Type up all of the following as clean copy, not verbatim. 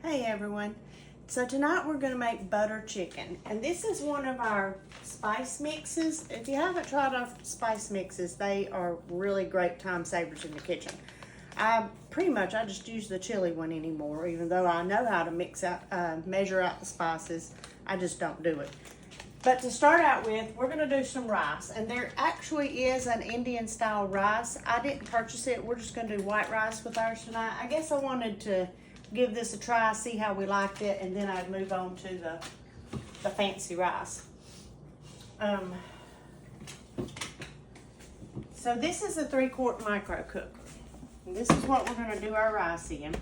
Hey everyone. So tonight we're going to make butter chicken, and this is one of our spice mixes. If you haven't tried our spice mixes, they are really great time savers in the kitchen. I just use the chili one anymore, even though I know how to measure out the spices. I just don't do it. But to start out with, we're going to do some rice, and there actually is an Indian style rice. I didn't purchase it. We're just going to do white rice with ours tonight. I guess I wanted to give this a try, see how we liked it, and then I'd move on to the fancy rice. So this is a 3-quart micro cooker. And this is what we're going to do our rice in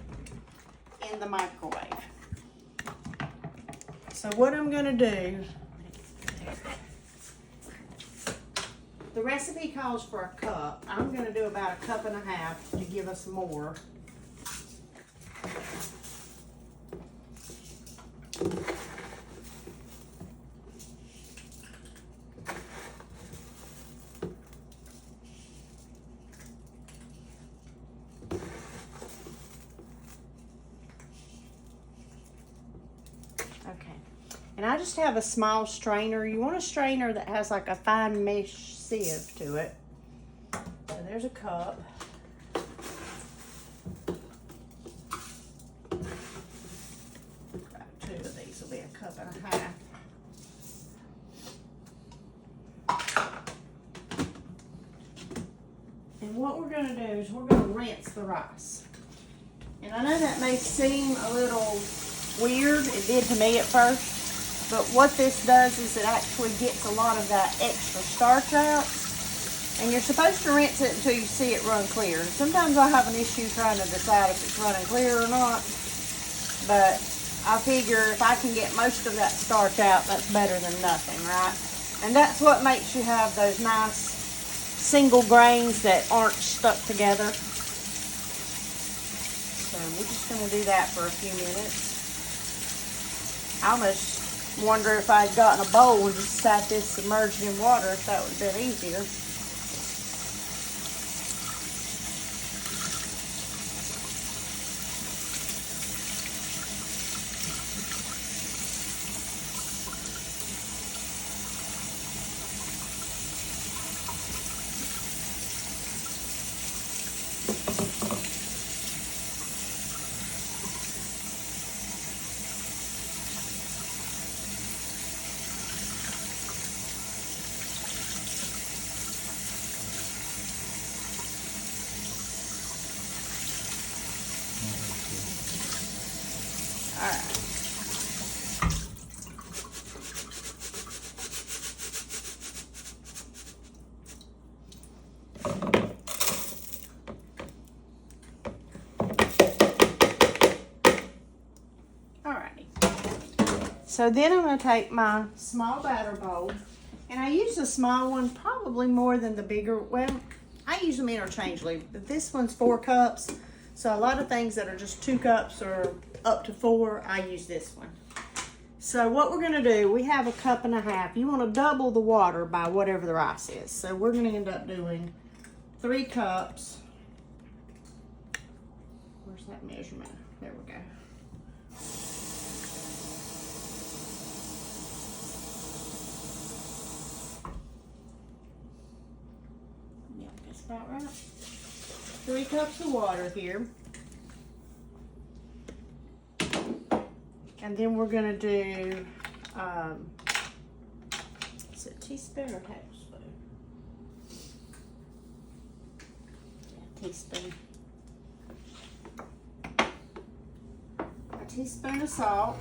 the microwave. So what I'm going to do, the recipe calls for a cup. I'm going to do about 1.5 cups to give us more. Okay, and I just have a small strainer. You want a strainer that has like a fine mesh sieve to it. So there's a cup. About 2 of these will be 1.5 cups. And what we're going to do is we're going to rinse the rice. And I know that may seem a little weird. It did to me at first. But what this does is it actually gets a lot of that extra starch out. And you're supposed to rinse it until you see it run clear. Sometimes I have an issue trying to decide if it's running clear or not. But I figure if I can get most of that starch out, that's better than nothing, right? And that's what makes you have those nice single grains that aren't stuck together. So we're just going to do that for a few minutes. I almost wonder if I'd gotten a bowl and just sat this submerged in water, if that would have been easier. All right. Alrighty. So then I'm going to take my small batter bowl, and I use the small one probably more than the bigger. Well, I use them interchangeably, but this one's 4 cups. So a lot of things that are just 2 cups or up to 4, I use this one. So what we're going to do, we have 1.5 cups. You want to double the water by whatever the rice is. So we're going to end up doing 3 cups. Where's that measurement? There we go. Yeah, that's about right. 3 cups of water here. And then we're going to do, is it a teaspoon or tablespoon? Yeah, teaspoon. A teaspoon of salt.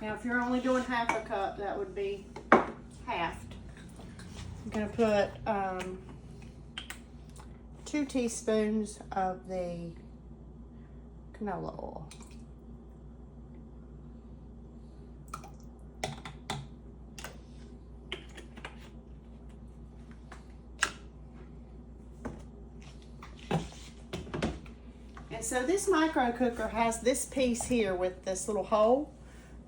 Now, if you're only doing 1/2 cup, that would be halved. I'm going to put 2 teaspoons of the canola oil. And so this micro cooker has this piece here with this little hole.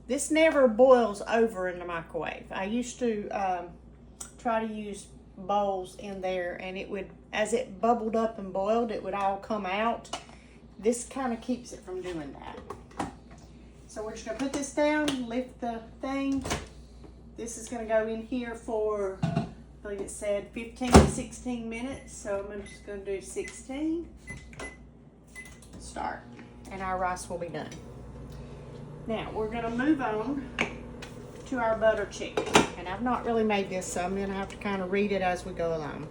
This never boils over in the microwave. I used to try to use bowls in there, and it would as it bubbled up and boiled, it would all come out. This kind of keeps it from doing that. So we're just gonna put this down, lift the thing. This is gonna go in here for, I believe it said 15 to 16 minutes. So I'm just gonna do 16. Start, and our rice will be done. Now we're gonna move on to our butter chicken. And I've not really made this, so I'm gonna have to kind of read it as we go along.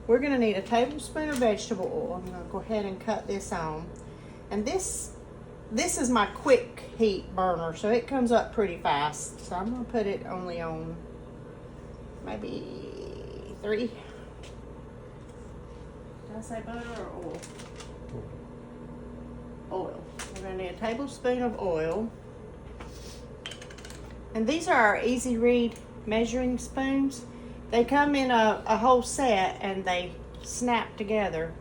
We're gonna need a tablespoon of vegetable oil. I'm gonna go ahead and cut this on. And this is my quick heat burner, so it comes up pretty fast. So I'm gonna put it only on maybe 3. Did I say butter or oil? Oil. We're gonna need a tablespoon of oil. And these are our Easy Read measuring spoons. They come in a whole set and they snap together.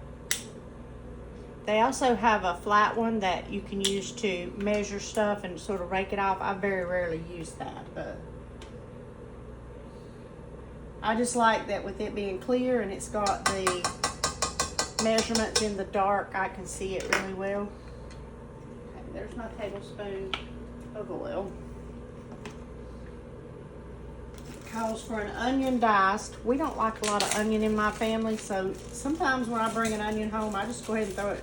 They also have a flat one that you can use to measure stuff and sort of rake it off. I very rarely use that, but I just like that with it being clear and it's got the measurements in the dark, I can see it really well. Okay, there's my tablespoon of oil. Calls for an onion diced. We don't like a lot of onion in my family, so sometimes when I bring an onion home, I just go ahead and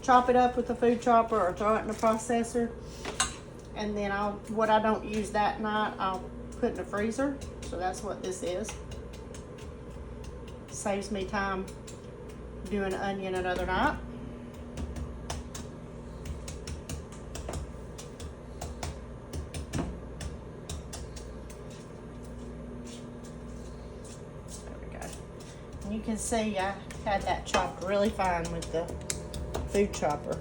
chop it up with a food chopper or throw it in the processor. And then what I don't use that night, I'll put in the freezer. So that's what this is. Saves me time doing onion another night. You can see I had that chopped really fine with the food chopper.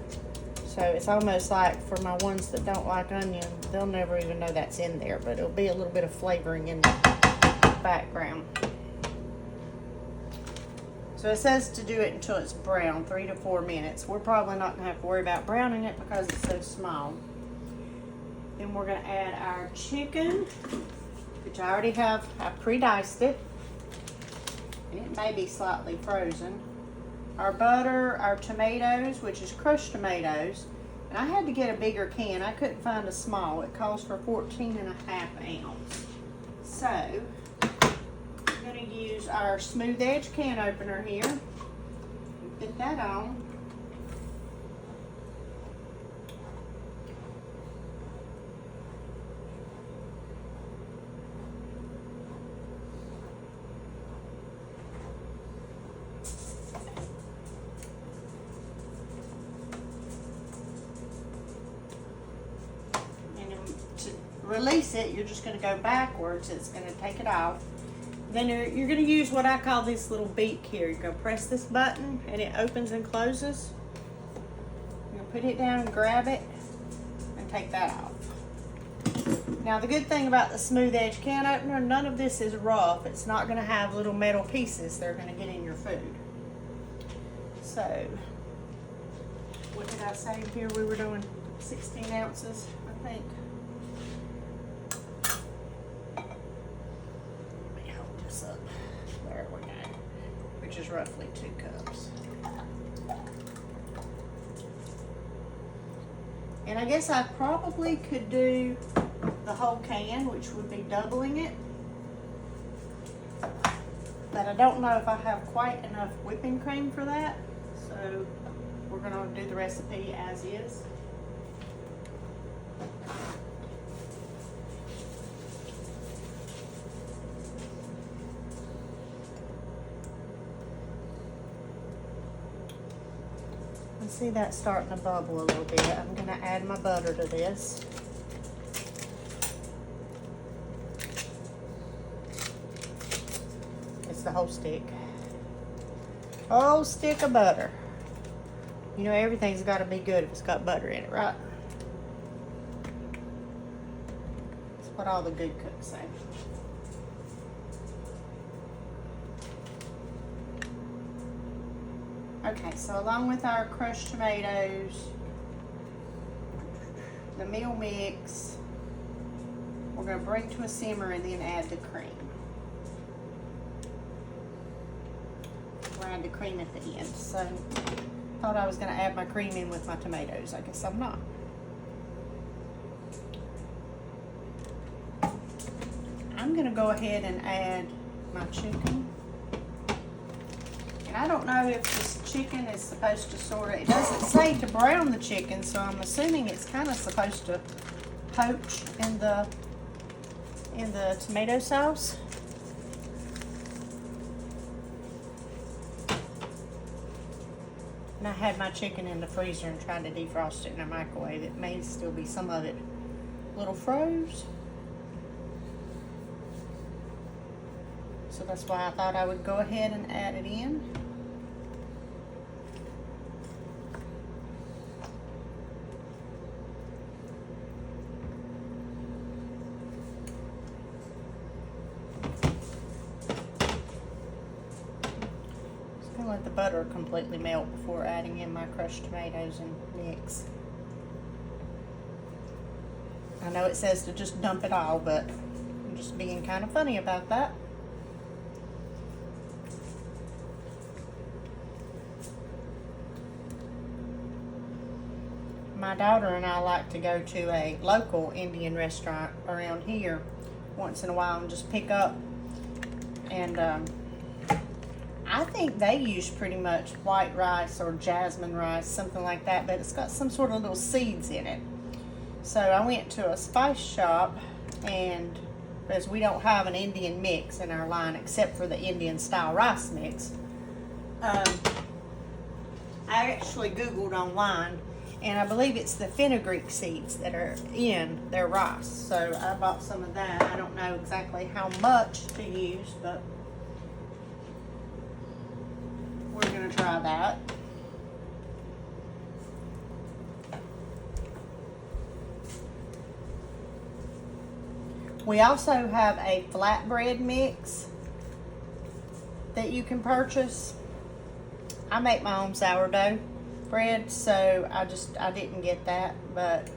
So it's almost like for my ones that don't like onion, they'll never even know that's in there, but it'll be a little bit of flavoring in the background. So it says to do it until it's brown, 3 to 4 minutes. We're probably not gonna have to worry about browning it because it's so small. Then we're gonna add our chicken, which I already have. I pre-diced it. And it may be slightly frozen. Our butter, our tomatoes, which is crushed tomatoes. And I had to get a bigger can. I couldn't find a small. It calls for 14.5 ounces. So, I'm going to use our smooth edge can opener here. Put that on. Release it, you're just going to go backwards. It's going to take it off. Then you're going to use what I call this little beak here. You're going to press this button and it opens and closes. You're going to put it down and grab it and take that off. Now the good thing about the smooth edge can opener, none of this is rough. It's not going to have little metal pieces that are going to get in your food. So, what did I say here? We were doing 16 ounces, I think. Up. There we go, which is roughly 2 cups. And I guess I probably could do the whole can, which would be doubling it. But I don't know if I have quite enough whipping cream for that. So we're gonna do the recipe as is. See that starting to bubble a little bit. I'm going to add my butter to this. It's the whole stick. Whole stick of butter. You know, everything's got to be good if it's got butter in it, right? That's what all the good cooks say. Okay, so along with our crushed tomatoes, the meal mix, we're going to bring to a simmer and then add the cream. add the cream at the end. So thought I was gonna add my cream in with my tomatoes. I guess I'm not. I'm gonna go ahead and add my chicken. And I don't know if this chicken is supposed to it doesn't say to brown the chicken, so I'm assuming it's kind of supposed to poach in the tomato sauce. And I had my chicken in the freezer and tried to defrost it in the microwave. It may still be some of it a little froze. So that's why I thought I would go ahead and add it in. Just gonna let the butter completely melt before adding in my crushed tomatoes and mix. I know it says to just dump it all, but I'm just being kind of funny about that. My daughter and I like to go to a local Indian restaurant around here once in a while and just pick up. And I think they use pretty much white rice or jasmine rice, something like that, but it's got some sort of little seeds in it. So I went to a spice shop, and because we don't have an Indian mix in our line except for the Indian style rice mix, I actually Googled online, and I believe it's the fenugreek seeds that are in their rice. So I bought some of that. I don't know exactly how much to use, but we're gonna try that. We also have a flatbread mix that you can purchase. I make my own sourdough bread, so I didn't get that, but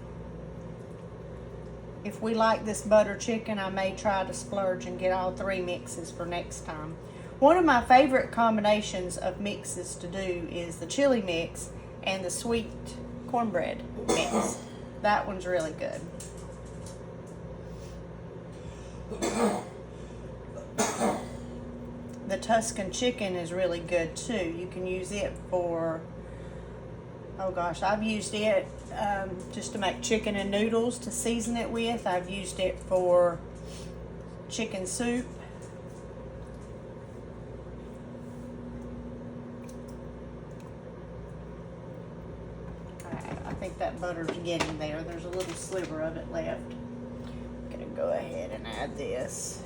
if we like this butter chicken, I may try to splurge and get all 3 mixes for next time. One of my favorite combinations of mixes to do is the chili mix and the sweet cornbread mix. That one's really good. The Tuscan chicken is really good too. You can use it for, oh gosh, I've used it just to make chicken and noodles to season it with. I've used it for chicken soup. Alright, I think that butter's getting there. There's a little sliver of it left. I'm gonna go ahead and add this.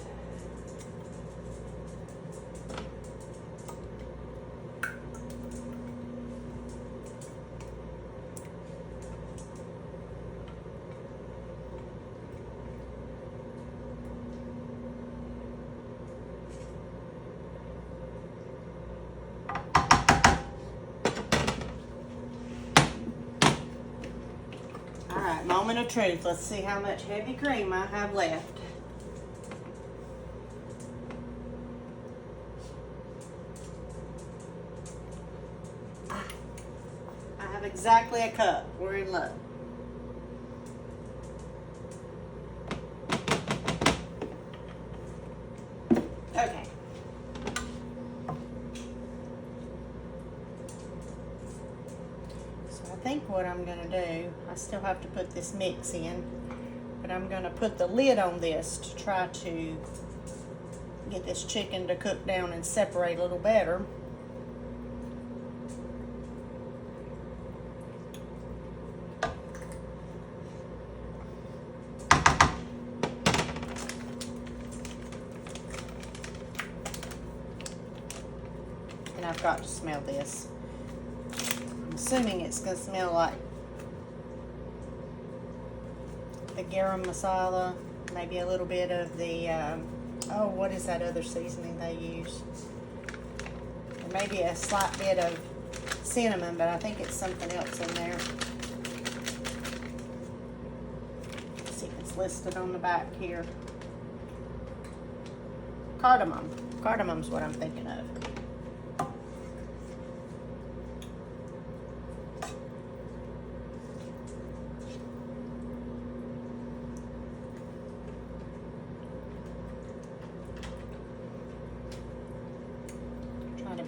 Alright, moment of truth. Let's see how much heavy cream I have left. I have exactly a cup. We're in luck. Okay. I think what I'm going to do, I still have to put this mix in, but I'm going to put the lid on this to try to get this chicken to cook down and separate a little better. And I've got to smell this. Assuming it's going to smell like the garam masala, maybe a little bit of the, oh, what is that other seasoning they use? Or maybe a slight bit of cinnamon, but I think it's something else in there. Let's see if it's listed on the back here. Cardamom. Cardamom's what I'm thinking of.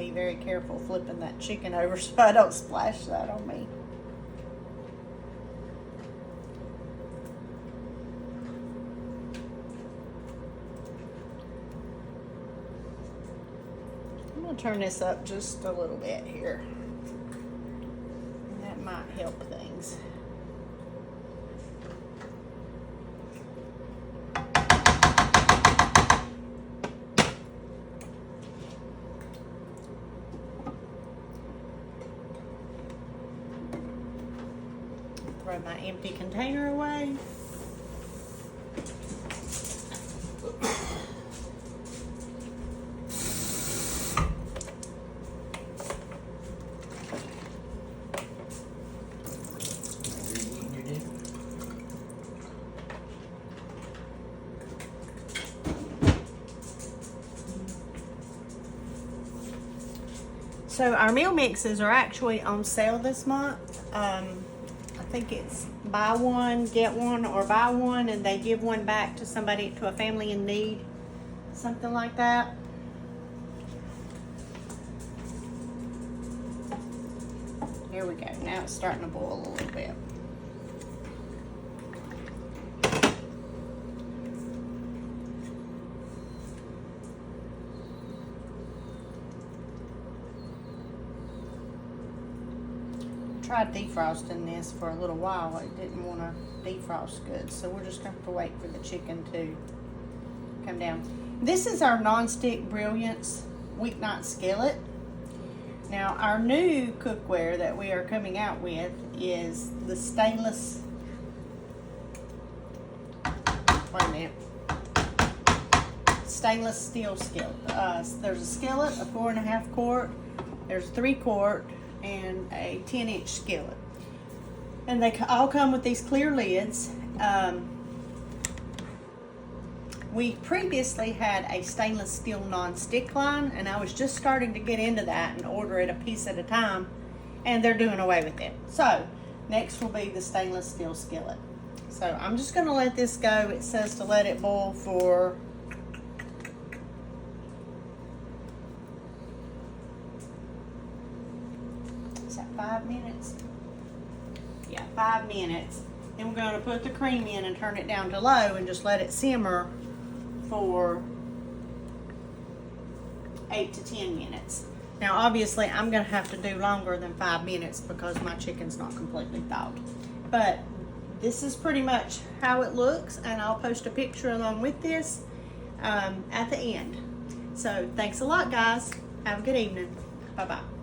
be very careful flipping that chicken over so I don't splash that on me. I'm gonna turn this up just a little bit here. That might help things. Throw my empty container away. So our meal mixes are actually on sale this month. I think it's buy one, get one, or buy one and they give one back to somebody, to a family in need. Something like that. Here we go. Now it's starting to boil a little bit. Tried defrosting this for a little while. It didn't want to defrost good, so we're just going to have to wait for the chicken to come down. This is our non-stick Brilliance weeknight skillet. Now our new cookware that we are coming out with is the stainless, wait a minute, stainless steel skillet. There's a skillet, a 4.5 quart, there's 3 quart, and a 10-inch skillet, and they all come with these clear lids. We previously had a stainless steel non-stick line, and I was just starting to get into that and order it a piece at a time, and they're doing away with it. So next will be the stainless steel skillet. So I'm just going to let this go. It says to let it boil for is that 5 minutes? Yeah, 5 minutes. Then we're going to put the cream in and turn it down to low and just let it simmer for 8 to 10 minutes. Now obviously I'm going to have to do longer than 5 minutes because my chicken's not completely thawed. But this is pretty much how it looks, and I'll post a picture along with this at the end. So thanks a lot, guys. Have a good evening. Bye-bye.